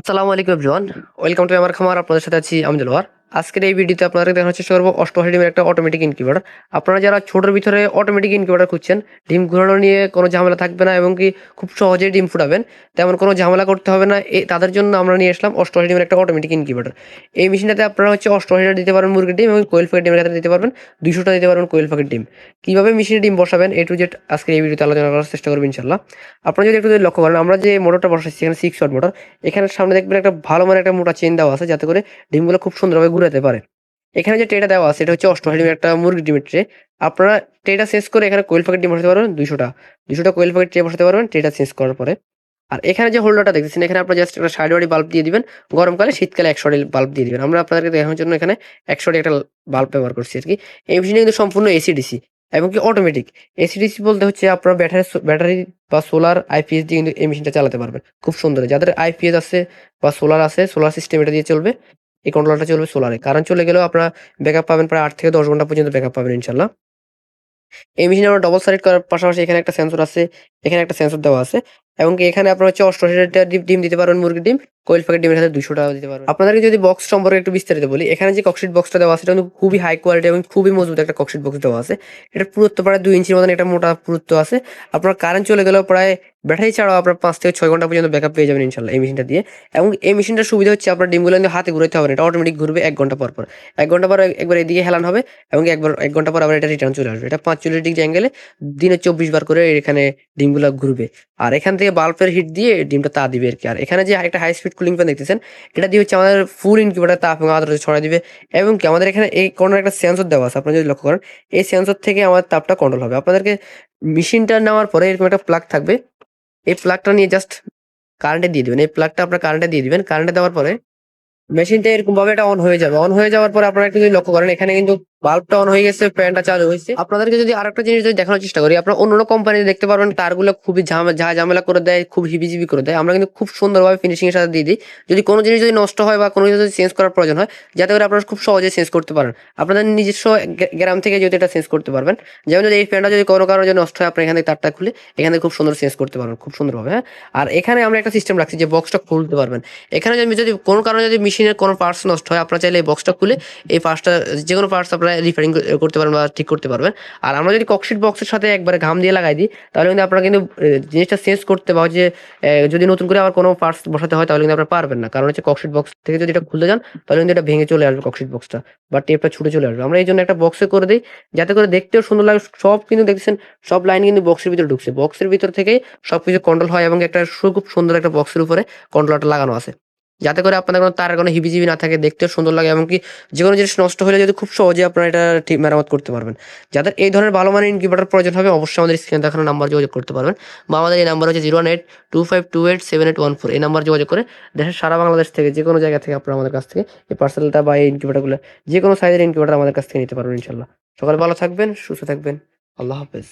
আসসালামু আলাইকুম everyone. Welcome to আমার খামার। আপনাদের সাথে আছি আমি দেলোয়ার। আজকের এই ভিডিওতে আপনাদেরকে দেখানোর চেষ্টা করবো অষ্টআশি ডিমের একটা অটোমেটিক ইনকিউবেটর। আপনারা যারা ছোটোর ভিতরে অটোমেটিক ইনকিউবেটর খুঁজছেন, ডিম ঘোরানো নিয়ে কোনো ঝামেলা থাকবে না এবং কি খুব সহজেই ডিম ফুটাবেন, তেমন কোনো ঝামেলা করতে হবে না। তাদের জন্য আমরা নিয়ে আসলাম অষ্টআশি ডিমের একটা অটোমেটিক ইনকিউবেটর। এই মেশিনটাতে আপনারা অষ্টআশিটা দিতে পারবেন মুরগির ডিম এবং কোয়েল পাখির ডিমের ক্ষেত্রে দিতে পারবেন 200টা দিতে পারবেন কোয়েল পাখির ডিম। কীভাবে মেশিনে ডিম বসাবেন টু জেড আজকে এই ভিডিওতে আলোচনা করার চেষ্টা করবেন ইনশাল্লাহ। আপনারা যদি একটু লক্ষ্য করেন, আমরা যে মোটরটা বসাচ্ছি এখানে 6 ওয়াট মোটর। এখানের সামনে দেখবেন একটা ভালো মানের একটা মোটা চেইন দেওয়া আছে যাতে করে ডিমগুলো খুব সুন্দরভাবে ঘুরাতে পারে। এখানে যে ট্রেটা দেওয়া আছে এটা হচ্ছে অষ্টআশি ডিমের একটা মুরগির ডিমের ট্রে। আপনারা ট্রেটা চেঞ্জ করে এখানে কোয়েল পাখির ডিম বসাতে পারবেন 200টা কোয়েল পাখির ট্রে বসাতে পারবেন ট্রেটা চেঞ্জ করার পরে। আর এখানে যে হোল্ডারটা দেখতেছেন এখানে আপনারা জাস্ট একটা 60 ওয়াটের বাল্ব দিয়ে দিবেন। গরমকালে, শীতকালে 100 ওয়াটের বাল্ব দিয়ে দিবেন। আমরা আপনাদেরকে দেখানোর জন্য এখানে 100 ওয়াটের একটা বাল্ব ব্যবহার করছি আরকি। এই মেশিনটা কিন্তু সম্পূর্ণ এসি-ডিসি এবং কি অটোমেটিক। এসি-ডিসি বলতে হচ্ছে আপনারা ব্যাটারি বা সোলার আইপিএস দিয়ে কিন্তু এই মেশিনটা চালাতে পারবেন খুব সুন্দর। যাদের আইপিএস আছে বা সোলার আছে, সোলার সিস্টেম এটা দিয়ে চলবে। এই কন্ট্রোলারটা চলবে সোলারে। কারেন্ট চলে গেলেও আপনারা ব্যাকআপ পাবেন, প্রায় ৮ থেকে ১০ ঘন্টা পর্যন্ত ব্যাকআপ পাবেন ইনশাআল্লাহ। এই মেশিনে আমরা ডবল সাইড করার পাশাপাশি এখানে একটা সেন্সর আছে, এখানে একটা সেন্সর দেওয়া আছে এবং কি এখানে আপনারা ৮৮টা ডিম দিতে পারবেন মুরগির ডিম, কোয়েল পাখির ডিমের সাথে ২০০ টাকাও দিতে পারবেন। আপনাদেরকে যদি বক্স সম্পর্কে একটু বিস্তারিত বলি, এখানে যে ককশিট বক্সটা দেওয়া আছে এটা কিন্তু খুবই হাই কোয়ালিটি এবং খুবই মজবুত একটা ককশিট বক্স দেওয়া আছে। এটার পুরুত্ব প্রায় ২ ইঞ্চির মতন একটা মোটা পুরুত্ব আছে। আপনার কারেন্ট চলে গেলেও প্রায় ব্যাটারি ছাড়াও আপনার ৫ থেকে ৬ ঘন্টা পর্যন্ত ব্যাকআপ পেয়ে যাবেন ইনশাআল্লাহ এই মেশিনটা দিয়ে। এবং এই মেশিনটার সুবিধা হচ্ছে আপনার ডিমগুলো কিন্তু হাতে ঘুরাইতে হবে না। এটা অটোমেটিক ঘুরবে ১ ঘন্টা পর। ১ ঘন্টা পর একবার এদিকে হেলান হবে এবং ১ ঘন্টা পর আবার এটা রিটার্ন চলে আসবে। এটা ৪৫ ডিগ্রি অ্যাঙ্গেলে দিনে ২৪ বার করে এখানে ডিমগুলা ঘুরবে। আর এখান থেকে বাল্বের হিট দিয়ে ডিমটা তা দিবে আরকি। আর এখানে যে একটা হাই স্পিড কুলিং ফ্যান দেখতেছেন, এটা দিয়ে হচ্ছে আমাদের ফুল ইনকিউবেটর তাপ এবং আর্দ্রতা ছড়ায় দিবে এবং কি আমাদের এখানে এই কর্নারে একটা সেন্সর দেওয়া আছে। আপনারা যদি লক্ষ্য করেন, এই সেন্সর থেকে আমাদের তাপটা কন্ট্রোল হবে। আপনাদেরকে মেশিনটা নেওয়ার পরে এরকম একটা প্লাগ থাকবে। এই প্লাগটা নিয়ে জাস্ট কারেন্টে দিয়ে দিবেন। এই প্লাগটা আপনার কারেন্টে দিয়ে দিবেন। কারেন্টে দেওয়ার পরে মেশিনটা এরকমভাবে এটা অন হয়ে যাবে। অন হয়ে যাওয়ার পরে আপনারা একটু যদি লক্ষ্য করেন, এখানে কিন্তু বাল্বটা অন হয়ে গেছে, ফ্যানটা চালু হইছে। আপনাদেরকে যদি আরেকটা জিনিস যদি দেখানোর চেষ্টা করি, আপনারা অন্যান্য কোম্পানিতে দেখতে পারবেন তারগুলো খুবই ঝামেলা করে দেয়, খুব হিবিজিবি করে দেয়। আমরা কিন্তু খুব সুন্দরভাবে ফিনিশিং এর সাথে দিয়ে দিই। যদি কোনো জিনিস যদি নষ্ট হয় বা কোনো কিছু যদি চেঞ্জ করার প্রয়োজন হয়, যাতে করে আপনারা খুব সহজে চেঞ্জ করতে পারেন। আপনাদের নিজস্ব গ্রাম থেকে যদি এটা চেঞ্জ করতে পারবেন। যেমন যদি এই ফ্যানটা যদি কোনো কারণে যদি নষ্ট হয়, আপনি এখান থেকে তারটা খুলে এখান থেকে খুব সুন্দর চেঞ্জ করতে পারবেন, খুব সুন্দরভাবে, হ্যাঁ? আর এখানে আমরা একটা সিস্টেম রাখছি যে বক্সটা খুলতে পারবেন। এখানে যদি কোনো কারণে যদি মেশিনের কোনো পার্টস নষ্ট হয়, আপনারা চাইলে এই বক্সটা খুলে এই পার্টসটা, যেকোনো পার্টস আপনারা রিপেয়ারিং করতে পারবেন বা ঠিক করতে পারবেন। আর আমরা যদি ককশিট বক্সের সাথে একবারে ঘাম দিয়ে লাগাই দিই, তাহলে কিন্তু আপনারা কিন্তু জিনিসটা চেঞ্জ করতে বা যে যদি নতুন করে আবার কোনো পার্টস বসাতে হয় তাহলে কিন্তু আপনারা পারবেন না। কারণ হচ্ছে ককশিট বক্স থেকে যদি এটা খুলতে যান তাহলে কিন্তু এটা ভেঙে চলে আসবে ককশিট বক্সটা বা টেপটা ছুটে চলে আসবে। আমরা এইজন্য একটা বক্সে করে দেই যাতে করে দেখতেও সুন্দর লাগে। সব কিন্তু দেখছেন সব লাইন কিন্তু বক্সের ভিতরে ঢুকছে। বক্সের ভিতর থেকেই সবকিছু কন্ট্রোল হয় এবং একটা খুব সুন্দর একটা বক্সের উপরে কন্ট্রোলারটা লাগানো আছে। যাতে করে আপনাদের কোনো তারের কোনো হিবিজিবি না থাকে, দেখতেও সুন্দর লাগে এবং কি যেকোনো জিনিস নষ্ট হলে যদি খুব সহজে আপনারা এটা ঠিক মেরামত করতে পারবেন। যাদের এই ধরনের ভালো মানের ইনকিউবেটর প্রয়োজন হবে অবশ্যই আমাদের স্ক্রিনে দেখানো নাম্বার যোগাযোগ করতে পারবেন বা আমাদের এই নাম্বার হচ্ছে 01825287814। এই নাম্বার যোগাযোগ করে দেশের সারা বাংলাদেশ থেকে যেকোনো জায়গা থেকে আপনারা আমাদের কাছ থেকে এই পার্সেলটা বা এই ইনকিউবেটরগুলো যেকোনো সাইজের ইনকিউবেটর আমাদের কাছ থেকে নিতে পারবেন ইনশাআল্লাহ। সকালে ভালো থাকবেন, সুস্থ থাকবেন। আল্লাহ হাফেজ।